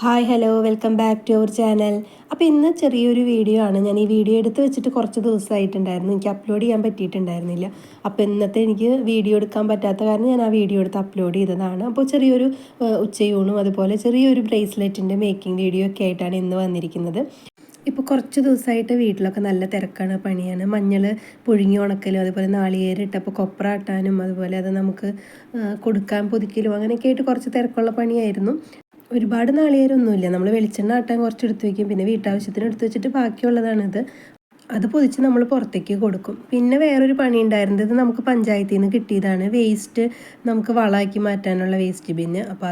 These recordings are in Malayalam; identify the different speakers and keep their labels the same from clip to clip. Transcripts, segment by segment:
Speaker 1: Hi hello welcome back to our channel. അപ്പോൾ ഇന്ന് ചെറിയൊരു വീഡിയോ ആണ്. ഞാൻ ഈ വീഡിയോ എടുത്ത് വെച്ചിട്ട് കുറച്ച് ദിവസമായിട്ടുണ്ടായിരുന്നു, എനിക്ക് അപ്ലോഡ് ചെയ്യാൻ പറ്റിയിട്ടുണ്ടായിരുന്നില്ല. അപ്പോൾ ഇന്നത്തെ എനിക്ക് വീഡിയോ എടുക്കാൻ പറ്റാത്ത കാരണം ഞാൻ ആ വീഡിയോ എടുത്ത് അപ്ലോഡ് ചെയ്തതാണ്. അപ്പോൾ ചെറിയൊരു ഉച്ചയൂണും അതുപോലെ ചെറിയൊരു ബ്രേസ്ലെറ്റിൻ്റെ മേക്കിംഗ് വീഡിയോ ഒക്കെ ആയിട്ടാണ് ഇന്ന് വന്നിരിക്കുന്നത്. ഇപ്പോൾ കുറച്ച് ദിവസമായിട്ട് വീട്ടിലൊക്കെ നല്ല തിരക്കാണ്, പണിയാണ്. മഞ്ഞൾ പുഴുങ്ങി ഉണക്കലും അതുപോലെ നാളികേരം ഇട്ടപ്പോൾ കൊപ്ര ആട്ടാനും അതുപോലെ അത് നമുക്ക് കൊടുക്കാൻ പൊതിക്കലും അങ്ങനെയൊക്കെ ആയിട്ട് കുറച്ച് തിരക്കുള്ള പണിയായിരുന്നു. ഒരുപാട് നാളികേരമൊന്നുമില്ല, നമ്മൾ വെളിച്ചെണ്ണ ആട്ടാൻ കുറച്ച് എടുത്ത് വയ്ക്കും, പിന്നെ വീട്ടാവശ്യത്തിന് എടുത്ത് വെച്ചിട്ട് ബാക്കിയുള്ളതാണിത്. അത് പൊതിച്ച് നമ്മൾ പുറത്തേക്ക് കൊടുക്കും. പിന്നെ വേറൊരു പണി ഉണ്ടായിരുന്നത്, ഇത് നമുക്ക് പഞ്ചായത്തിൽ നിന്ന് കിട്ടിയതാണ്, വേസ്റ്റ് നമുക്ക് വളമാക്കി മാറ്റാനുള്ള വേസ്റ്റ് ബിന്ന്. അപ്പോൾ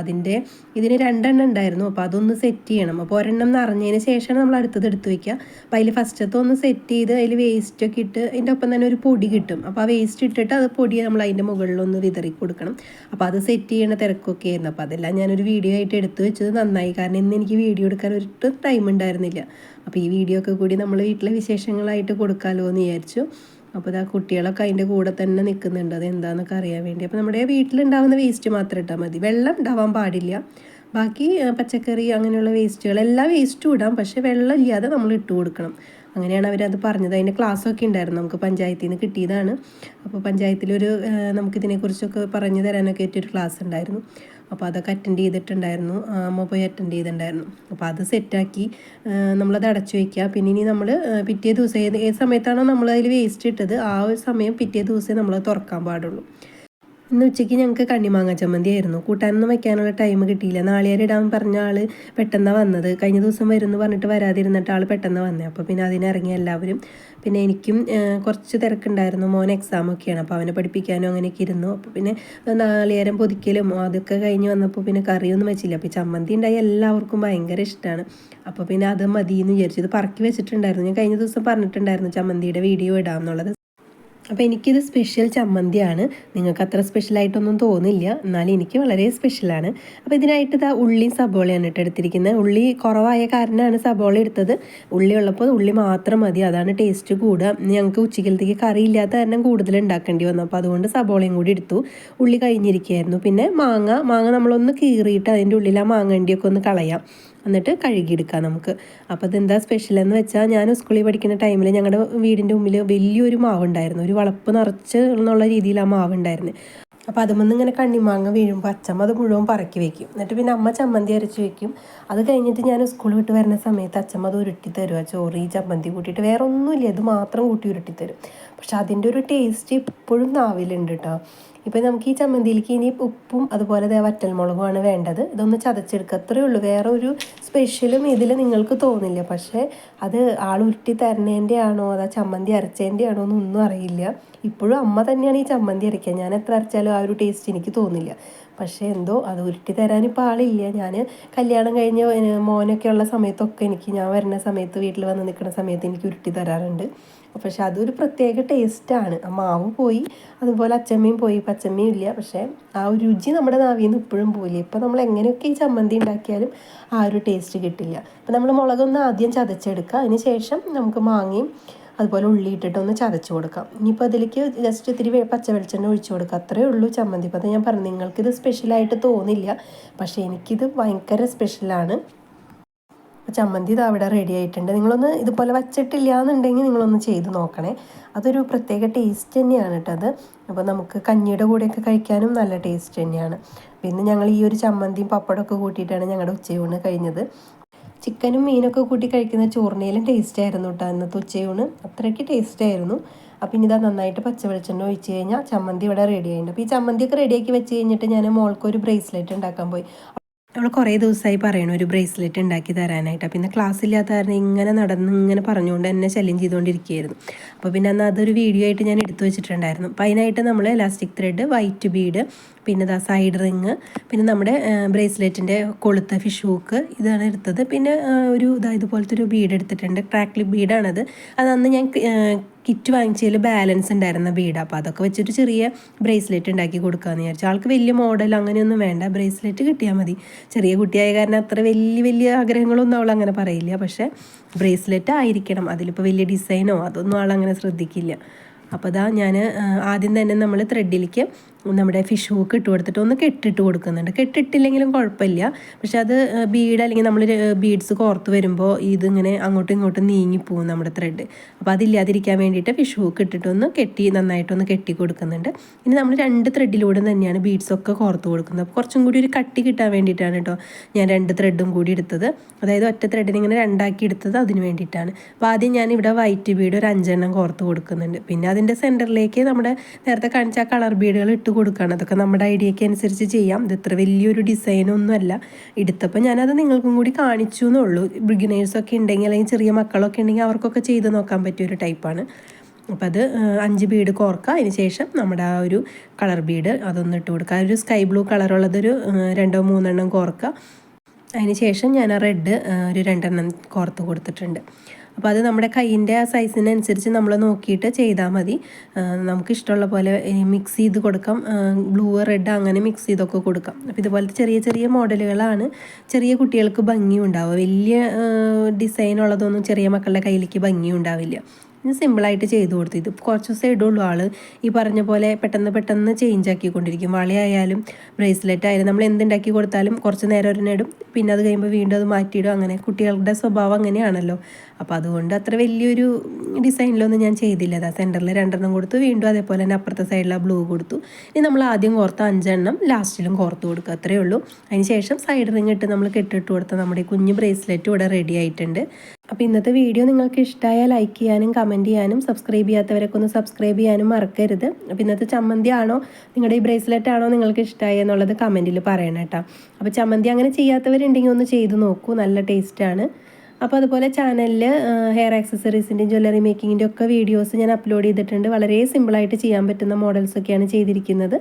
Speaker 1: ഇതിന് 2 എണ്ണം ഉണ്ടായിരുന്നു. അപ്പോൾ അതൊന്ന് സെറ്റ് ചെയ്യണം. അപ്പോൾ ഒരെണ്ണം നിറഞ്ഞതിന് ശേഷമാണ് നമ്മൾ അടുത്തത് എടുത്ത് വയ്ക്കുക. അപ്പോൾ അതിൽ ഫസ്റ്റത്തെ ഒന്ന് സെറ്റ് ചെയ്ത് അതിൽ വേസ്റ്റൊക്കെ ഇട്ട് അതിൻ്റെ ഒപ്പം തന്നെ ഒരു പൊടി കിട്ടും. അപ്പോൾ ആ വേസ്റ്റ് ഇട്ടിട്ട് അത് പൊടി നമ്മൾ അതിൻ്റെ മുകളിലൊന്ന് വിതറി കൊടുക്കണം. അപ്പോൾ അത് സെറ്റ് ചെയ്യണ തിരക്കൊക്കെ ആയിരുന്നു. അപ്പോൾ അതെല്ലാം ഞാനൊരു വീഡിയോ ആയിട്ട് എടുത്ത് വെച്ചത് നന്നായി, കാരണം ഇന്ന് എനിക്ക് വീഡിയോ എടുക്കാൻ ഒരു ടൈം ഉണ്ടായിരുന്നില്ല. അപ്പോൾ ഈ വീഡിയോ ഒക്കെ കൂടി നമ്മൾ വീട്ടിലെ വിശേഷങ്ങളായിട്ട് കൊടുക്കാമല്ലോ എന്ന് വിചാരിച്ചു. അപ്പോൾ ആ കുട്ടികളൊക്കെ അതിൻ്റെ കൂടെ തന്നെ നിൽക്കുന്നുണ്ട്, അത് എന്താണെന്നൊക്കെ അറിയാൻ വേണ്ടി. അപ്പോൾ നമ്മുടെ വീട്ടിലുണ്ടാകുന്ന വേസ്റ്റ് മാത്രം ഇട്ടാൽ മതി, വെള്ളം ഉണ്ടാവാൻ പാടില്ല. ബാക്കി പച്ചക്കറി അങ്ങനെയുള്ള വേസ്റ്റുകൾ എല്ലാ വേസ്റ്റും ഇടാം, പക്ഷേ വെള്ളം ഇല്ലാതെ നമ്മൾ ഇട്ട് കൊടുക്കണം. അങ്ങനെയാണ് അവരത് പറഞ്ഞത്. അതിൻ്റെ ക്ലാസ്സൊക്കെ ഉണ്ടായിരുന്നു, നമുക്ക് പഞ്ചായത്തിൽ നിന്ന് കിട്ടിയതാണ്. അപ്പോൾ പഞ്ചായത്തിലൊരു നമുക്കിതിനെക്കുറിച്ചൊക്കെ പറഞ്ഞു തരാനൊക്കെ ആയിട്ടൊരു ക്ലാസ് ഉണ്ടായിരുന്നു. അപ്പോൾ അതൊക്കെ അറ്റൻഡ് ചെയ്തിട്ടുണ്ടായിരുന്നു, അമ്മ പോയി അറ്റൻഡ് ചെയ്തിട്ടുണ്ടായിരുന്നു. അപ്പോൾ അത് സെറ്റാക്കി നമ്മളത് അടച്ചു വയ്ക്കുക. പിന്നെ ഇനി നമ്മൾ പിറ്റേ ദിവസം ഏത് സമയത്താണോ നമ്മൾ അതിൽ വേസ്റ്റ് ഇട്ടത് ആ ഒരു സമയം പിറ്റേ ദിവസമേ നമ്മൾ തുറക്കാൻ പാടുള്ളൂ. ഇന്ന് ഉച്ചയ്ക്ക് ഞങ്ങൾക്ക് കണ്ണിമാങ്ങ ചമ്മന്തി ആയിരുന്നു. കൂട്ടാനൊന്നും വയ്ക്കാനുള്ള ടൈം കിട്ടിയില്ല. നാളികേരം ഇടാൻ പറഞ്ഞ ആൾ പെട്ടെന്ന് വന്നത്, കഴിഞ്ഞ ദിവസം വരുമെന്ന് പറഞ്ഞിട്ട് വരാതിരുന്നിട്ട് ആൾ പെട്ടെന്ന് വന്നത്. അപ്പോൾ പിന്നെ അതിനിറങ്ങി എല്ലാവരും. പിന്നെ എനിക്കും കുറച്ച് തിരക്കുണ്ടായിരുന്നു, മോൻ എക്സാമൊക്കെയാണ്, അപ്പോൾ അവനെ പഠിപ്പിക്കാനും അങ്ങനെയൊക്കെ ഇരുന്നു. അപ്പോൾ പിന്നെ നാളികേരം പൊതിക്കലും അതൊക്കെ കഴിഞ്ഞ് വന്നപ്പോൾ പിന്നെ കറിയൊന്നും വെച്ചില്ല. അപ്പോൾ ചമ്മന്തി ഉണ്ടായി എല്ലാവർക്കും ഭയങ്കര ഇഷ്ടമാണ്. അപ്പോൾ പിന്നെ അത് മതിയെന്ന് വിചാരിച്ചു. ഇത് പറക്കി വെച്ചിട്ടുണ്ടായിരുന്നു, ഞാൻ കഴിഞ്ഞ ദിവസം പറഞ്ഞിട്ടുണ്ടായിരുന്നു ചമ്മന്തിയുടെ വീഡിയോ ഇടാമെന്നുള്ളത്. അപ്പോൾ എനിക്കിത് സ്പെഷ്യൽ ചമ്മന്തിയാണ്. നിങ്ങൾക്ക് അത്ര സ്പെഷ്യലായിട്ടൊന്നും തോന്നില്ല, എന്നാലും എനിക്ക് വളരെ സ്പെഷ്യലാണ്. അപ്പോൾ ഇതിനായിട്ട് ഇതാ ഉള്ളിയും സബോളയാണ് എടുത്തിരിക്കുന്നത്. ഉള്ളി കുറവായ കാരണമാണ് സബോള എടുത്തത്. ഉള്ളി ഉള്ളപ്പോൾ ഉള്ളി മാത്രം മതി, അതാണ് ടേസ്റ്റ് കൂടുക. ഞങ്ങൾക്ക് ഉച്ചക്കലത്തേക്ക് കറി ഇല്ലാത്ത കാരണം കൂടുതൽ ഉണ്ടാക്കേണ്ടി വന്നു, അപ്പോൾ അതുകൊണ്ട് സബോളയും കൂടി എടുത്തു. ഉള്ളി കഴിഞ്ഞിരിക്കുകയായിരുന്നു. പിന്നെ മാങ്ങ നമ്മളൊന്ന് കീറിയിട്ട് അതിൻ്റെ ഉള്ളിൽ ആ മാങ്ങണ്ടിയൊക്കെ ഒന്ന് കളയാം, എന്നിട്ട് കഴുകിയെടുക്കാം നമുക്ക്. അപ്പോൾ അതെന്താ സ്പെഷ്യലെന്ന് വെച്ചാൽ, ഞാൻ സ്കൂളിൽ പഠിക്കുന്ന ടൈമിൽ ഞങ്ങളുടെ വീടിൻ്റെ മുമ്പിൽ വലിയൊരു മാവുണ്ടായിരുന്നു, ഒരു വളപ്പ് നിറച്ച് എന്നുള്ള രീതിയിൽ ആ മാവുണ്ടായിരുന്നു. അപ്പോൾ അതുമൊന്നും ഇങ്ങനെ കണ്ണിമാങ്ങ വീഴുമ്പോൾ അച്ചമ്മ അത് മുഴുവൻ പറക്കി വെക്കും, എന്നിട്ട് പിന്നെ അമ്മ ചമ്മന്തി അരച്ച് വെക്കും. അത് കഴിഞ്ഞിട്ട് ഞാൻ സ്കൂൾ വിട്ട് വരുന്ന സമയത്ത് അച്ചമ്മ അത് ഉരുട്ടി തരുക, ചോറ് ഈ ചമ്മന്തി കൂട്ടിയിട്ട്, വേറെ ഒന്നുമില്ല, ഇത് മാത്രം കൂട്ടി ഉരുട്ടി തരും. പക്ഷെ അതിൻ്റെ ഒരു ടേസ്റ്റ് ഇപ്പോഴും നാവിലുണ്ട് കേട്ടോ. ഇപ്പോൾ നമുക്ക് ഈ ചമ്മന്തിയിലേക്ക് ഇനി ഉപ്പും അതുപോലെ വറ്റൽമുളകുമാണ് വേണ്ടത്. ഇതൊന്ന് ചതച്ചെടുക്കുക, അത്രയേ ഉള്ളൂ. വേറെ ഒരു സ്പെഷ്യലും ഇതിൽ നിങ്ങൾക്ക് തോന്നില്ല. പക്ഷേ അത് ആൾ ഉരുട്ടി തരണേൻ്റെ ആണോ അതാ ചമ്മന്തി അരച്ചതിൻ്റെ ആണോ എന്നൊന്നും അറിയില്ല. ഇപ്പോഴും അമ്മ തന്നെയാണ് ഈ ചമ്മന്തി അരയ്ക്കുക. ഞാൻ എത്ര അരച്ചാലും ആ ഒരു ടേസ്റ്റ് എനിക്ക് തോന്നില്ല. പക്ഷേ എന്തോ അത് ഉരുട്ടി തരാനിപ്പോൾ ആളില്ല. ഞാൻ കല്യാണം കഴിഞ്ഞ് മോനൊക്കെ ഉള്ള സമയത്തൊക്കെ ഞാൻ വരുന്ന സമയത്ത് വീട്ടിൽ വന്ന് നിൽക്കുന്ന സമയത്ത് എനിക്ക് ഉരുട്ടി തരാറുണ്ട്. പക്ഷെ അതൊരു പ്രത്യേക ടേസ്റ്റാണ്. ആ മാവ് പോയി, അതുപോലെ അച്ചമ്മയും പോയി, ഇപ്പം അച്ചമ്മയും ഇല്ല. പക്ഷേ ആ ഒരു രുചി നമ്മുടെ നാവിൽ നിന്ന് ഇപ്പോഴും പോയില്ല. ഇപ്പോൾ നമ്മൾ എങ്ങനെയൊക്കെ ഈ ചമ്മന്തി ഉണ്ടാക്കിയാലും ആ ഒരു ടേസ്റ്റ് കിട്ടില്ല. അപ്പോൾ നമ്മൾ മുളകൊന്ന് ആദ്യം ചതച്ചെടുക്കുക, അതിന് ശേഷം നമുക്ക് മാങ്ങയും അതുപോലെ ഉള്ളി ഇട്ടിട്ടൊന്ന് ചതച്ച് കൊടുക്കാം. ഇനിയിപ്പോൾ അതിലേക്ക് ജസ്റ്റ് ഇത്തിരി പച്ച വെളിച്ചെണ്ണ ഒഴിച്ച് കൊടുക്കുക, അത്രയേ ഉള്ളൂ ചമ്മന്തി. അപ്പോൾ അത് ഞാൻ പറഞ്ഞു, നിങ്ങൾക്കിത് സ്പെഷ്യലായിട്ട് തോന്നില്ല, പക്ഷേ എനിക്കിത് ഭയങ്കര സ്പെഷ്യലാണ്. ചമ്മന്തി ഇത് അവിടെ റെഡി ആയിട്ടുണ്ട്. നിങ്ങളൊന്ന് ഇതുപോലെ വച്ചിട്ടില്ല എന്നുണ്ടെങ്കിൽ നിങ്ങളൊന്ന് ചെയ്ത് നോക്കണേ, അതൊരു പ്രത്യേക ടേസ്റ്റ് തന്നെയാണ് കേട്ടോ അത്. അപ്പോൾ നമുക്ക് കഞ്ഞിയുടെ കൂടെയൊക്കെ കഴിക്കാനും നല്ല ടേസ്റ്റ് തന്നെയാണ്. പിന്നെ ഞങ്ങൾ ഈ ഒരു ചമ്മന്തിയും പപ്പടമൊക്കെ കൂട്ടിയിട്ടാണ് ഞങ്ങളുടെ ഉച്ചയൂണ് കഴിഞ്ഞത്. ചിക്കനും മീനൊക്കെ കൂട്ടി കഴിക്കുന്ന ചോറിനേലും ടേസ്റ്റ് ആയിരുന്നു കേട്ടോ ഇന്നത്തെ ഉച്ചയൂണ്, അത്രയ്ക്ക് ടേസ്റ്റ് ആയിരുന്നു. അപ്പം ഇനി ഇതാ നന്നായിട്ട് പച്ച വെളിച്ചെണ്ണ ഒഴിച്ച് കഴിഞ്ഞാൽ ചമ്മന്തി ഇവിടെ റെഡി ആയിട്ടുണ്ട്. അപ്പോൾ ഈ ചമ്മന്തിയൊക്കെ റെഡിയാക്കി വെച്ച് കഴിഞ്ഞിട്ട് ഞാൻ മോൾക്കൊരു ബ്രേസ്ലെറ്റ് ഉണ്ടാക്കാൻ പോയി. അവൾ കുറേ ദിവസമായി പറയണു ഒരു ബ്രേസ്ലെറ്റ് ഉണ്ടാക്കി തരാനായിട്ട്. പിന്നെ ക്ലാസ് ഇല്ലാത്ത കാരണം ഇങ്ങനെ പറഞ്ഞുകൊണ്ട് എന്നെ ശല്യം ചെയ്തുകൊണ്ടിരിക്കുകയായിരുന്നു. അപ്പോൾ പിന്നെ അന്ന് അതൊരു വീഡിയോ ആയിട്ട് ഞാൻ എടുത്തു വെച്ചിട്ടുണ്ടായിരുന്നു. അപ്പോൾ അതിനായിട്ട് നമ്മൾ എലാസ്റ്റിക് ത്രെഡ്, വൈറ്റ് ബീഡ്, പിന്നെ സൈഡ് റിങ്, പിന്നെ നമ്മുടെ ബ്രേസ്ലെറ്റിൻ്റെ കൊളുത്ത ഫിഷ് ഹൂക്ക് ഇതാണ് എടുത്തത്. പിന്നെ ഇതുപോലത്തെ ഒരു ബീഡ് എടുത്തിട്ടുണ്ട്, ക്രാക്ലിപ്പ് ബീഡാണത്. അതന്ന് ഞാൻ കിറ്റ് വാങ്ങിച്ചതിൽ ബാലൻസ് ഉണ്ടായിരുന്ന ബീഡ്. അപ്പോൾ അതൊക്കെ വെച്ചിട്ട് ചെറിയ ബ്രേസ്ലെറ്റ് ഉണ്ടാക്കി കൊടുക്കാമെന്ന് വിചാരിച്ചു. ആൾക്ക് വലിയ മോഡൽ അങ്ങനെയൊന്നും വേണ്ട, ബ്രേസ്ലെറ്റ് കിട്ടിയാൽ മതി. ചെറിയ കുട്ടിയായ കാരണം അത്ര വലിയ ആഗ്രഹങ്ങളൊന്നും അവൾ അങ്ങനെ പറയില്ല. പക്ഷേ ബ്രേസ്ലെറ്റ് ആയിരിക്കണം, അതിലിപ്പോൾ വലിയ ഡിസൈനോ അതൊന്നും ആളങ്ങനെ ശ്രദ്ധിക്കില്ല. അപ്പോൾ ഞാൻ ആദ്യം തന്നെ നമ്മൾ ത്രെഡിലേക്ക് നമ്മുടെ ഫിഷ് ഹൂക്ക് ഇട്ട് കൊടുത്തിട്ട് ഒന്ന് കെട്ടിട്ട് കൊടുക്കുന്നുണ്ട്. കെട്ടിട്ടില്ലെങ്കിലും കുഴപ്പമില്ല, പക്ഷെ അത് ബീഡ് അല്ലെങ്കിൽ നമ്മൾ ബീഡ്സ് കോർത്ത് വരുമ്പോൾ ഇതിങ്ങനെ അങ്ങോട്ടും ഇങ്ങോട്ടും നീങ്ങിപ്പോവും നമ്മുടെ ത്രെഡ്. അപ്പോൾ അതില്ലാതിരിക്കാൻ വേണ്ടിയിട്ട് ഫിഷ് ഹൂക്ക് ഇട്ടിട്ടൊന്ന് നന്നായിട്ടൊന്ന് കെട്ടി കൊടുക്കുന്നുണ്ട്. ഇനി നമ്മൾ 2 ത്രെഡിലൂടെ തന്നെയാണ് ബീഡ്സൊക്കെ കോർത്ത് കൊടുക്കുന്നത്. അപ്പോൾ കുറച്ചും കൂടി ഒരു കട്ടി കിട്ടാൻ വേണ്ടിയിട്ടാണ് കേട്ടോ ഞാൻ 2 ത്രെഡും കൂടി എടുത്തത്. അതായത് ഒറ്റ ത്രെഡിന് ഇങ്ങനെ 2 ആക്കി എടുത്തത് അതിന് വേണ്ടിയിട്ടാണ്. അപ്പോൾ ആദ്യം ഞാൻ ഇവിടെ വൈറ്റ് ബീഡ് ഒരു 5 എണ്ണം കോർത്ത് കൊടുക്കുന്നുണ്ട്. പിന്നെ അതിൻ്റെ സെൻറ്ററിലേക്ക് നമ്മുടെ നേരത്തെ കാണിച്ച കളർ ബീഡുകൾ ഇട്ട് കൊടുക്കുകയാണ്. അതൊക്കെ നമ്മുടെ ഐഡിയയ്ക്ക് അനുസരിച്ച് ചെയ്യാം. ഇത് ഇത്ര വലിയൊരു ഡിസൈനൊന്നുമല്ല. എടുത്തപ്പോൾ ഞാനത് നിങ്ങൾക്കും കൂടി കാണിച്ചു എന്നുള്ളൂ. ബിഗിനേഴ്സൊക്കെ ഉണ്ടെങ്കിൽ അല്ലെങ്കിൽ ചെറിയ മക്കളൊക്കെ ഉണ്ടെങ്കിൽ അവർക്കൊക്കെ ചെയ്ത് നോക്കാൻ പറ്റിയൊരു ടൈപ്പാണ്. അപ്പോൾ അത് 5 ബീഡ് കോർക്കുക. അതിന് ശേഷം നമ്മുടെ ആ ഒരു കളർ ബീഡ് അതൊന്ന് ഇട്ട് കൊടുക്കുക. ഒരു സ്കൈ ബ്ലൂ കളറുള്ളതൊരു 2-3 എണ്ണം കോർക്കുക. അതിന് ശേഷം ഞാൻ ആ റെഡ് ഒരു 2 എണ്ണം കോർത്ത് കൊടുത്തിട്ടുണ്ട്. അപ്പോൾ അത് നമ്മുടെ കൈയിൻ്റെ ആ സൈസിനനുസരിച്ച് നമ്മൾ നോക്കിയിട്ട് ചെയ്താൽ മതി. നമുക്ക് ഇഷ്ടമുള്ള പോലെ മിക്സ് ചെയ്ത് കൊടുക്കാം. ബ്ലൂ റെഡ് അങ്ങനെ മിക്സ് ചെയ്തൊക്കെ കൊടുക്കാം. അപ്പോൾ ഇതുപോലത്തെ ചെറിയ ചെറിയ മോഡലുകളാണ് ചെറിയ കുട്ടികൾക്ക് ഭംഗി ഉണ്ടാവുക. വലിയ ഡിസൈനുള്ളതൊന്നും ചെറിയ മക്കളുടെ കയ്യിലേക്ക് ഭംഗി ഉണ്ടാവില്ല. ഇത് സിമ്പിളായിട്ട് ചെയ്ത് കൊടുത്തു. ഇത് കുറച്ച് ദിവസം ഇടുള്ളൂ ആൾ. ഈ പറഞ്ഞ പോലെ പെട്ടെന്ന് ചേഞ്ച് ആക്കിക്കൊണ്ടിരിക്കും. വളയായാലും ബ്രേസ്ലെറ്റ് ആയാലും നമ്മൾ എന്തുണ്ടാക്കി കൊടുത്താലും കുറച്ച് നേരം ഒരെണ്ണം പിന്നെ അത് കഴിയുമ്പോൾ വീണ്ടും അത് മാറ്റിയിടും. അങ്ങനെ കുട്ടികളുടെ സ്വഭാവം അങ്ങനെയാണല്ലോ. അപ്പോൾ അതുകൊണ്ട് അത്ര വലിയൊരു ഡിസൈനിലൊന്നും ഞാൻ ചെയ്തില്ല. അതാ സെൻറ്ററിൽ 2 എണ്ണം കൊടുത്തു, വീണ്ടും അതേപോലെ തന്നെ അപ്പുറത്തെ സൈഡിൽ ബ്ലൂ കൊടുത്തു. ഇനി നമ്മൾ ആദ്യം കോർത്ത 5 എണ്ണം ലാസ്റ്റിലും കോർത്ത് കൊടുക്കുക, അത്രയേ ഉള്ളൂ. അതിന് ശേഷം സൈഡ് റിങ് ഇട്ട് നമ്മൾ കെട്ടിട്ട് കൊടുത്ത നമ്മുടെ കുഞ്ഞ് ബ്രേസ്ലെറ്റ് ഇവിടെ റെഡി ആയിട്ടുണ്ട്. അപ്പോൾ ഇന്നത്തെ വീഡിയോ നിങ്ങൾക്ക് ഇഷ്ടമായാൽ ലൈക്ക് ചെയ്യാനും കമൻറ്റ് ചെയ്യാനും സബ്സ്ക്രൈബ് ചെയ്യാത്തവരൊക്കെ ഒന്ന് സബ്സ്ക്രൈബ് ചെയ്യാനും മറക്കരുത്. അപ്പോൾ ഇന്നത്തെ ചമ്മന്തി ആണോ നിങ്ങളുടെ ഈ ബ്രേസ്ലെറ്റ് ആണോ നിങ്ങൾക്ക് ഇഷ്ടമായി എന്നുള്ളത് കമൻറ്റിൽ പറയണം കേട്ടോ. അപ്പോൾ ചമ്മന്തി അങ്ങനെ ചെയ്യാത്തവരുണ്ടെങ്കിൽ ഒന്ന് ചെയ്ത് നോക്കൂ, നല്ല ടേസ്റ്റാണ്. അപ്പോൾ അതുപോലെ ചാനലിൽ ഹെയർ ആക്സസറീസിൻ്റെയും ജ്വല്ലറി മേക്കിങ്ങിൻ്റെ ഒക്കെ വീഡിയോസ് ഞാൻ അപ്ലോഡ് ചെയ്തിട്ടുണ്ട്. വളരെ സിമ്പിളായിട്ട് ചെയ്യാൻ പറ്റുന്ന മോഡൽസൊക്കെയാണ് ചെയ്തിരിക്കുന്നത്.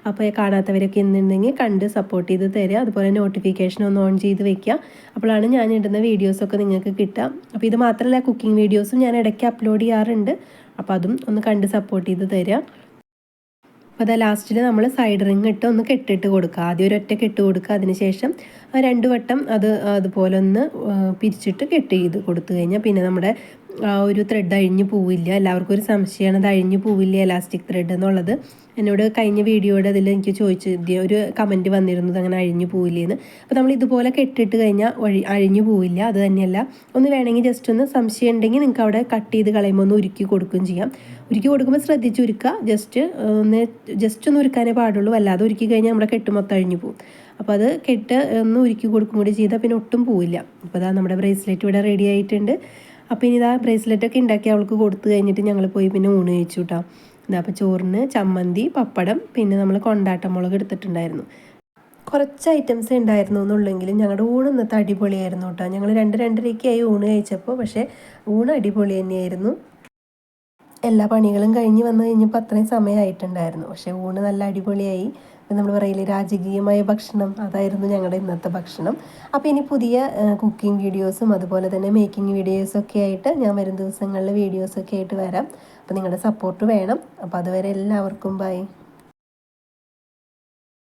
Speaker 1: അപ്പോൾ കാണാത്തവരൊക്കെ എന്നുണ്ടെങ്കിൽ കണ്ട് സപ്പോർട്ട് ചെയ്ത് തരിക. അതുപോലെ നോട്ടിഫിക്കേഷൻ ഒന്ന് ഓൺ ചെയ്ത് വെക്കുക. അപ്പോഴാണ് ഞാൻ ഇടുന്ന വീഡിയോസൊക്കെ നിങ്ങൾക്ക് കിട്ടുക. അപ്പോൾ ഇത് മാത്രമല്ല, കുക്കിംഗ് വീഡിയോസും ഞാൻ ഇടയ്ക്ക് അപ്ലോഡ് ചെയ്യാറുണ്ട്. അപ്പോൾ അതും ഒന്ന് കണ്ട് സപ്പോർട്ട് ചെയ്ത് തരിക. അപ്പോൾ അത് ലാസ്റ്റിൽ നമ്മൾ സൈഡ് റിങ് ഇട്ട് ഒന്ന് കെട്ടിട്ട് കൊടുക്കുക. ആദ്യം ഒരൊറ്റ കെട്ട് കൊടുക്കുക. അതിനുശേഷം 2 വട്ടം അതുപോലെ ഒന്ന് പിരിച്ചിട്ട് കെട്ട് ചെയ്ത് കൊടുത്തു കഴിഞ്ഞാൽ പിന്നെ നമ്മുടെ ആ ഒരു ത്രെഡ് അഴിഞ്ഞു പോവില്ല. എല്ലാവർക്കും ഒരു സംശയമാണ്, അത് അഴിഞ്ഞു പോവില്ല എലാസ്റ്റിക് ത്രെഡ് എന്നുള്ളത്. എന്നോട് കഴിഞ്ഞ വീഡിയോയുടെ അതിൽ എനിക്ക് ഒരു കമൻറ്റ് വന്നിരുന്നത് അങ്ങനെ അഴിഞ്ഞു പോവില്ലേന്ന്. അപ്പോൾ നമ്മൾ ഇതുപോലെ കെട്ടിട്ട് കഴിഞ്ഞാൽ അഴിഞ്ഞു പോവില്ല. അത് തന്നെയല്ല, ഒന്ന് വേണമെങ്കിൽ ജസ്റ്റ് ഒന്ന് സംശയം ഉണ്ടെങ്കിൽ നിങ്ങൾക്ക് അവിടെ കട്ട് ചെയ്ത് കളയുമ്പോൾ ഒന്ന് ഉരുക്കി കൊടുക്കുകയും ചെയ്യാം. ഉരുക്കി കൊടുക്കുമ്പോൾ ശ്രദ്ധിച്ച് ഉരുക്കുക. ജസ്റ്റ് ഒന്ന് ഉരുക്കാനേ പാടുള്ളൂ. അല്ലാതെ ഉരുക്കി കഴിഞ്ഞാൽ നമ്മുടെ കെട്ട് മൊത്തം അഴിഞ്ഞു പോകും. അപ്പോൾ അത് കെട്ട് ഒന്ന് ഉരുക്കി കൊടുക്കും കൂടി ചെയ്താൽ പിന്നെ ഒട്ടും പോവില്ല. അപ്പോൾ അതാ നമ്മുടെ ബ്രേസ്ലെറ്റ് ഇവിടെ റെഡി ആയിട്ടുണ്ട്. അപ്പോൾ ഇനി ഇതാ ബ്രേസ്ലെറ്റൊക്കെ ഉണ്ടാക്കി അവൾക്ക് കൊടുത്തു കഴിഞ്ഞിട്ട് ഞങ്ങൾ പോയി പിന്നെ ഊണ് കഴിച്ചു കേട്ടോ. ഇതാ അപ്പോൾ ചോറിന് ചമ്മന്തി, പപ്പടം, പിന്നെ നമ്മൾ കൊണ്ടാട്ടമുളക് എടുത്തിട്ടുണ്ടായിരുന്നു. കുറച്ച് ഐറ്റംസ് ഉണ്ടായിരുന്നു എന്നുള്ളെങ്കിലും ഞങ്ങളുടെ ഊണ് ഇന്നത്തെ അടിപൊളിയായിരുന്നു കേട്ടോ. ഞങ്ങൾ 2-2:30 ഊണ് കഴിച്ചപ്പോൾ, പക്ഷേ ഊണ് അടിപൊളി തന്നെയായിരുന്നു. എല്ലാ പണികളും കഴിഞ്ഞ് വന്നു കഴിഞ്ഞപ്പോൾ അത്രയും സമയമായിട്ടുണ്ടായിരുന്നു. പക്ഷേ ഊണ് നല്ല അടിപൊളിയായി. നമ്മൾ പറയില്ലേ രാജകീയമായ ഭക്ഷണം, അതായിരുന്നു ഞങ്ങളുടെ ഇന്നത്തെ ഭക്ഷണം. അപ്പോൾ ഇനി പുതിയ കുക്കിംഗ് വീഡിയോസും അതുപോലെ തന്നെ മേക്കിംഗ് വീഡിയോസൊക്കെ ആയിട്ട് ഞാൻ വരും ദിവസങ്ങളിൽ വീഡിയോസൊക്കെ ആയിട്ട് വരാം. അപ്പോൾ നിങ്ങളുടെ സപ്പോർട്ട് വേണം. അപ്പോൾ അതുവരെ എല്ലാവർക്കും ബൈ.